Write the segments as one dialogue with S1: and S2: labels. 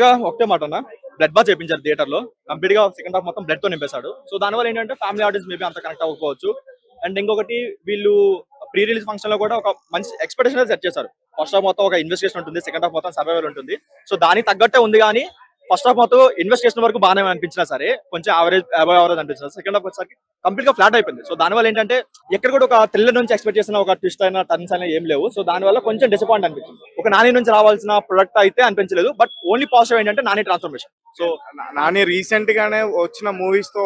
S1: గా ఒకటే మాట అన్న, బ్లడ్ బాత్ చేయించారు థియేటర్ లో. కంప్లీట్ గా సెకండ్ హాఫ్ మొత్తం బ్లడ్ తో నింపేశాడు. సో దానివల్ల ఏంటంటే ఫ్యామిలీ ఆడియన్స్ మేబీ అంత కనెక్ట్ అవ్వకపోవచ్చు. అండ్ ఇంకొకటి వీళ్ళు ప్రీ రిలీజ్ ఫంక్షన్ లో కూడా ఒక మంచి ఎక్స్పెక్టేషన్ సెట్ చేశారు. ఫస్ట్ హాఫ్ మొత్తం ఒక ఇన్వెస్టిగేషన్ ఉంటుంది, సెకండ్ హాఫ్ మొత్తం సర్వైవల్ ఉంటుంది. సో దానికి తగ్గట్టే ఉంది కానీ ఫస్ట్ హాఫ్ మొత్తం ఇన్వెస్టిగేషన్ వరకు బాగానే అనిపించినా సరే కొంచెం యావరేజ్ అనిపించింది. సెకండ్ హాఫ్ వచ్చేసరికి కంప్లీట్ గా ఫ్లాట్ అయిపోయింది. సో దానివల్ల ఏంటంటే ఎక్కడ కూడా ఒక థ్రిల్లర్ నుంచి ఎక్స్పెక్ట్ చేసిన ఒక ట్విస్ట్ అయినా టర్న్స్ అయినా ఏం లేవు. సో దానివల్ల కొంచెం డిసప్పాయింట్ అనిపించింది. ఒక నాని నుంచి రావాల్సిన ప్రొడక్ట్ అయితే అనిపించలేదు. బట్ ఓన్లీ పాజిటివ్ ఏంటంటే Nani transformation. So
S2: Nani recent గానే వచ్చిన మూవీస్ తో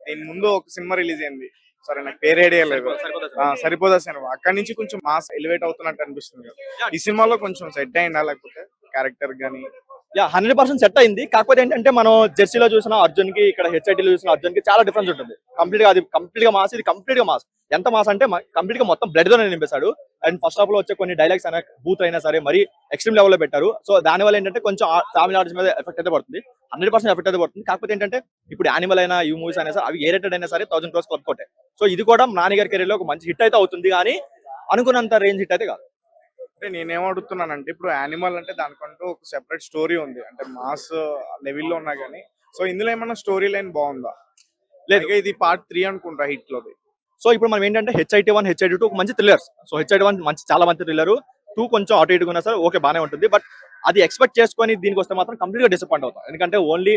S2: దీని ముందు ఒక సినిమా రిలీజ్ అయింది. సరే నాకు పేరు ఐడియా లేదు. సరిపోదా సినిమా అక్కడి నుంచి కొంచెం మాస్ ఎలివేట్ అవుతున్నట్టు అనిపిస్తుంది కదా. ఈ సినిమాలో కొంచెం సెట్ అయిందా లేకపోతే క్యారెక్టర్ గానీ?
S1: 100% సెట్ అయింది. కాకపోతే ఏంటంటే మనం జెర్సీలో చూసిన అర్జున్ కి, ఇక్కడ హెచ్ఐటీలో చూసిన అర్జున్ కి చాలా డిఫరెన్స్ ఉంటుంది. కంప్లీట్ గా అది కంప్లీట్ గా మాస్, ఇది కంప్లీట్ గా మాస్. ఎంత మాస్ అంటే కంప్లీట్ గా మొత్తం బ్లడ్ తోనే నింపేశాడు. అండ్ ఫస్ట్ హాఫ్ లో వచ్చే కొన్ని డైలాగ్స్ అయినా బూత్ అయినా సరే మరి ఎక్స్ట్రీమ్ లెవెల్ లో పెట్టారు. సో దాని వల్ల ఏంటంటే కొంచెం ఫ్యామిలీ ఆడియన్స్ మీద ఎఫెక్ట్ అయితే పడుతుంది. 100% ఎఫెక్ట్ అయితే పడుతుంది. కాకపోతే ఏంటంటే ఇప్పుడు యానిమల్ అయినా ఈ మూవీస్ అయినా సరే అవి ఏ రేటెడ్ అయినా సరే 1000 crores క్లబ్ కొట్టే. సో ఇది కూడా నాని గారి కెరీర్ లో ఒక మంచి హిట్ అయితే అవుతుంది కానీ అనుకున్నంత రేంజ్ హిట్ అయితే కాదు.
S2: అంటే నేనేం అడుగుతున్నానంటే ఇప్పుడు యానిమల్ అంటే దానికంటూ ఒక సెపరేట్ స్టోరీ ఉంది. అంటే మాస్ లెవెల్లో ఉన్నా కానీ సో ఇందులో ఏమన్నా స్టోరీ లైన్ బాగుందా?
S1: లేదు,
S2: లేదు, ఇది పార్ట్ 3 అనుకుంటా హిట్ లోది.
S1: సో ఇప్పుడు మనం ఏంటంటే హెచ్ఐటీ 1, హెచ్ఐటీ 2 ఒక మంచి థ్రిల్లర్స్. సో హెచ్ఐటీ 1 మంచి చాలా మంచి థ్రిల్లర్, 2 కొంచెం అటు ఇటుగా ఉన్నా సరే ఓకే బానే ఉంటుంది. బట్ అది ఎక్స్పెక్ట్ చేసుకొని దీనికి వస్తే మాత్రం కంప్లీట్ గా డిసప్పాయింట్ అవుతాం. ఎందుకంటే ఓన్లీ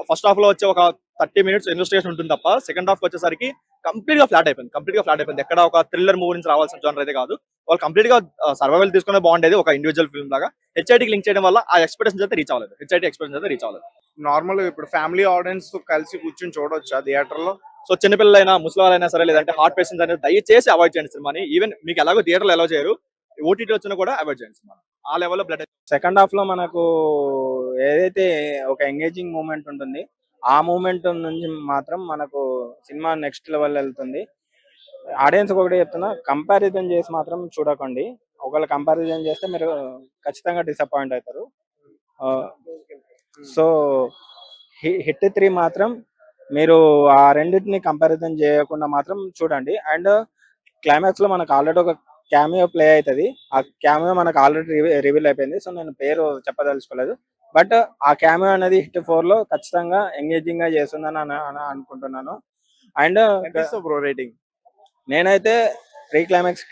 S1: ఫస్ట్ హాఫ్ లో వచ్చే ఒక 30 minutes ఇన్వెస్టిగేషన్ ఉంటుంది తప్ప సెకండ్ హాఫ్ వచ్చేసరికి కంప్లీట్ గా ఫ్లాట్ అయిపోయింది. ఎక్కడ ఒక థ్రిల్లర్ మూవీ నుంచి రావాల్సిన జోనర్ అయితే కాదు. వాళ్ళు కంప్లీట్ గా సర్వైవల్ తీసుకునే బాగుండేది ఒక ఇండివిజువల్ ఫిల్మ్ లాగా. హెచ్ఐటీకి లింక్ చేయడం వల్ల ఆ ఎక్స్పెక్టేషన్స్ అయితే రీచ్ అవ్వలేదు. హెచ్ఐటీ ఎక్స్పెక్టేషన్స్ అయితే రీచ్ అవ్వలేదు.
S2: నార్మల్ ఇప్పుడు ఫ్యామిలీ ఆడియన్స్ తో కలిసి కూర్చొని చూడొచ్చా థియేటర్ లో?
S1: సో చిన్నపిల్లలైనా ముసలివాళ్ళైనా సరే లేదంటే హార్ట్ పేషెంట్స్ అనేది దయచేసి అవాయిడ్ చేయండి సినిమాని. ఈవెన్ మీకు ఎలాగో థియేటర్లో ఎలా చేయరు, ఓటీటీ వచ్చినా కూడా అవాయిడ్ చేయండి సినిమా. ఆ లెవెల్లో బ్లడ్.
S3: సెకండ్ హాఫ్ లో మనకు ఏదైతే ఒక ఎంగేజింగ్ మూమెంట్ ఉంటుంది ఆ మూమెంట్ నుంచి మాత్రం మనకు సినిమా నెక్స్ట్ లెవెల్ వెళ్తుంది. ఆడియన్స్ ఒకటి చెప్తున్నా, కంపారిజన్ చేసి మాత్రం చూడకండి. ఒకవేళ కంపారిజన్ చేస్తే మీరు ఖచ్చితంగా డిసప్పాయింట్ అవుతారు. సో హిట్ 3 మాత్రం మీరు ఆ రెండింటిని కంపారిజన్ చేయకుండా మాత్రం చూడండి. అండ్ క్లైమాక్స్ లో మనకు ఆల్రెడీ ఒక క్యామియో ప్లే అవుతుంది. ఆ క్యామియో మనకు ఆల్రెడీ రివీల్ అయిపోయింది. సో నేను పేరు చెప్పదలుచుకోలేదు. బట్ ఆ క్యామియో అనేది హిట్ 4 లో ఖచ్చితంగా ఎంగేజింగ్ గా చేస్తుందని అనుకుంటున్నాను. అండ్
S2: బ్రో రేటింగ్
S3: నేనైతే ప్రీ క్లైమాక్స్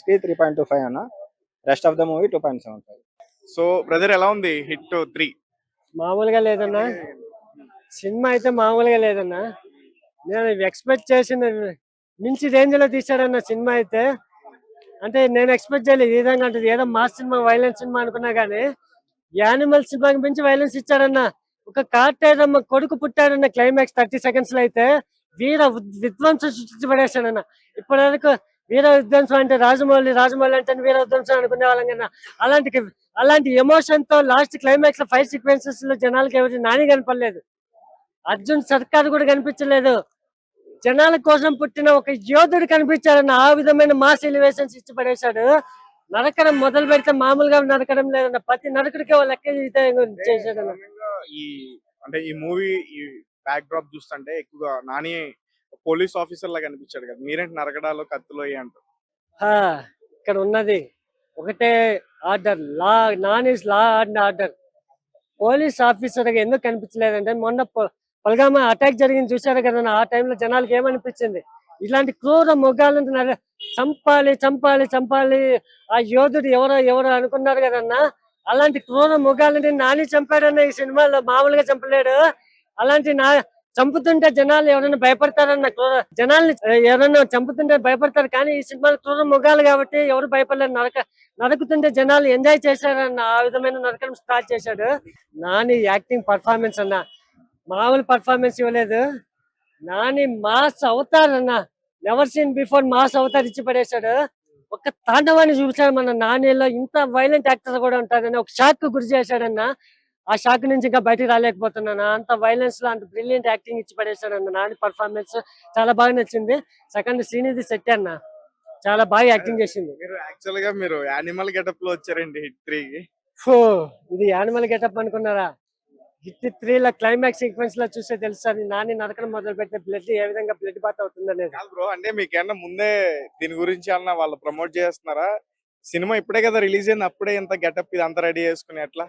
S3: కి 3.25 అన్న. Rest of the movie 2.75.
S2: So brother ఎలా ఉంది హిట్ 3?
S4: మామూలుగా లేదన్నా, సినిమా అయితే మామూలుగా లేదన్నా. నేను ఎక్స్పెక్ట్ చేసిన మించి రేంజ్ లో తీసాడన్న సినిమా అయితే. అంటే నేను ఎక్స్పెక్ట్ చేయలేదు ఈ విధంగా. అంటే ఏదో మాస్ సినిమా, వైలెన్స్ సినిమా అనుకున్నా కానీ యానిమల్ సినిమాకి మించి వైలెన్స్ ఇచ్చాడన్న. ఒక కార్టైరమ్మ కొడుకు పుట్టాడన్న క్లైమాక్స్ 30 seconds లో అయితే వీర విధ్వంసం సృష్టించి పడేశాడన్న. ఇప్పటి వరకు వీర విధ్వంసం అంటే రాజమౌళి అంటే వీర విధ్వంసం అనుకునే వాళ్ళం కన్నా అలాంటి ఎమోషన్ తో లాస్ట్ క్లైమాక్స్ లో 5 sequences లో జనాలకి ఎవరి నాని కనపడలేదు, అర్జున్ సర్కార్ కూడా కనిపించలేదు. జనాల కోసం పుట్టిన ఒక యోధుడు కనిపించాడన్న. ఆ విధమైన మాస్ ఎలివేషన్స్ ఇచ్చి పడేశాడు. నరకడం మొదలు పెడితే మామూలుగా నరకడం లేదన్న. ప్రతి నరకుడికి లెక్క చేశాడన్న.
S2: ఈ అంటే ఈ మూవీ ఈ బ్యాక్ డ్రాప్ చూస్తుంటే ఎక్కువగా నాని పోలీస్ ఆఫీసర్ లాగా కనిపించాడు కదా. మీరేంటి నరకడాలో కత్తులో అంటారు?
S4: ఇక్కడ ఉన్నది ఒకటే order, law. Non is law and order. Police officer గా ఎందుకు కనిపించలేదంటే మొన్న పల్గామా అటాక్ జరిగింది చూశారు కదా. ఆ టైంలో జనాలకి ఏమనిపించింది, ఇలాంటి క్రూర మొగాలను చంపాలి ఆ యోధుడు ఎవరో అనుకున్నారు కదన్నా. అలాంటి క్రూర మొగాలని నాని చంపాడన్న ఈ సినిమాలో. మామూలుగా చంపలేడు. అలాంటి చంపుతుంటే జనాలు ఎవరైనా భయపడతారన్న. జనాల్ని ఎవరైనా చంపుతుంటే భయపడతారు కానీ ఈ సినిమాలో క్రూర మొగాలు కాబట్టి ఎవరు భయపడలేరు. నరకుతుంటే జనాలు ఎంజాయ్ చేశారన్న. ఆ విధమైన నరకడం స్టార్ట్ చేశాడు. నాని యాక్టింగ్ పర్ఫార్మెన్స్ అన్న మామూలు పర్ఫార్మెన్స్ ఇవ్వలేదు. నాని మాస్ అవతార్ అన్న. Never seen before mass Avatar ఇచ్చి పడేశాడు. ఒక తాండవాన్ని చూపించాడు మన నానిలో. ఇంత వైలెంట్ యాక్టర్ కూడా ఉంటాడని ఒక షాక్ కు గురి చేశాడన్న. ఆ షాక్ నుంచి ఇంకా బయటకు రాలేకపోతున్నాను. అంత వైలెన్స్ లో అంత బ్రిలియంట్ యాక్టింగ్ ఇచ్చి పడేశాడన్న. నాని పర్ఫార్మెన్స్ చాలా బాగా నచ్చింది. సెకండ్ శ్రీనిధి శెట్టి అన్న చాలా బాగా యాక్టింగ్ చేసింది.
S2: యాక్చువల్ గా మీరు యానిమల్ గెటప్ లో వచ్చారండి హిట్ 3 కి.
S4: ఇది యానిమల్ గెటప్ అనుకున్నారా? హిట్ 3 లో క్లైమాక్స్ సీక్వెన్స్ లో చూస్తే తెలుస్తుంది నాని నరకడం మొదలు పెడితే బ్లడ్ ఏ విధంగా బ్లడ్ బాత్ అవుతుంది అనేది.
S2: బ్రో అంటే మీకేమన్నా ముందే దీని గురించి అన్న వాళ్ళు ప్రమోట్ చేస్తున్నారా? సినిమా ఇప్పుడే కదా రిలీజ్ అయింది, అప్పుడే ఇంత గెటప్ ఇది అంతా రెడీ చేసుకుని ఎట్లా?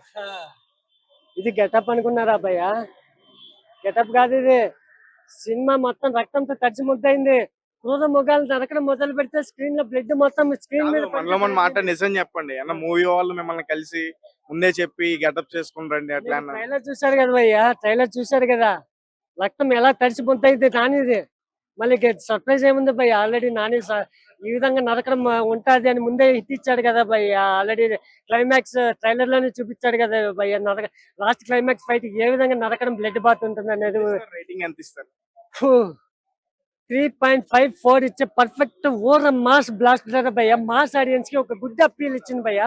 S4: ఇది గెటప్ అనుకున్నారా భయ్య? గెటప్ కాదు ఇది. సినిమా మొత్తం రక్తంతో తడిచి ముద్దయింది. క్రూర ముఖాలు నరకడం మొదలు పెడితే స్క్రీన్ లో బ్లడ్ మొత్తం స్క్రీన్ మీద
S2: మనలో మన మాట నిజం చెప్పండి అన్న. మూవీ వాళ్ళు మిమ్మల్ని కలిసి ముందే చెప్పి గెటప్ చేసుకుని రండి అట్లా అన్న.
S4: ట్రైలర్ చూశారు కదా భయ్య, ట్రైలర్ చూశారు కదా, రక్తం ఎలా తడిచి ముద్దయింది నానిది. మళ్ళీ సర్ప్రైజ్ ఏముంది భయ్య? ఆల్రెడీ నాని ఈ విధంగా నరకడం ఉంటది అని ముందే హిట్ ఇచ్చాడు కదా భయ్య. ఆల్రెడీ క్లైమాక్స్ ట్రైలర్ లోనే చూపించాడు కదా భయ్య. లాస్ట్ క్లైమాక్స్ ఫైట్ ఏ విధంగా నరకడం బ్లడ్ బాత్ ఉంటుంది అనేది.
S2: రేటింగ్ ఎంత ఇస్తారు?
S4: 3.54 ఇచ్చే పర్ఫెక్ట్ ఓర మాస్ బ్లాస్టర్ భయ్య. మాస్ ఆడియన్స్ కి ఒక గుడ్ అప్పీల్ ఇచ్చింది భయ్య.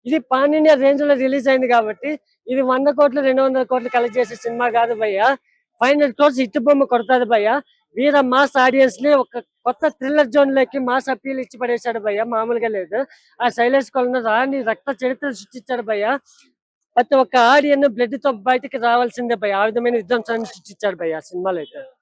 S4: ఇది పాన్ ఇండియా రేంజ్ లో రిలీజ్ అయింది కాబట్టి ఇది 100 కోట్లు 200 కోట్లు కలెక్ట్ చేసే సినిమా కాదు భయ్య. 500 crores హిట్ బొమ్మ కొడతాది భయ్య. వీర మాస్ ఆడియన్స్ ని ఒక కొత్త థ్రిల్లర్ జోన్ లోకి మాస్ అప్పీల్ ఇచ్చి పడేశాడు భయ్య. మామూలుగా లేదు. ఆ శైలేష్ కొలను రాని రక్త చరిత్ర సృష్టించాడు భయ్య. ప్రతి ఒక్క ఆడియన్ బ్లడ్ తో బయటికి రావాల్సిందే భయ్య. ఆ విధమైన విధ్వంసాన్ని సృష్టించాడు భయ్య సినిమాలో అయితే.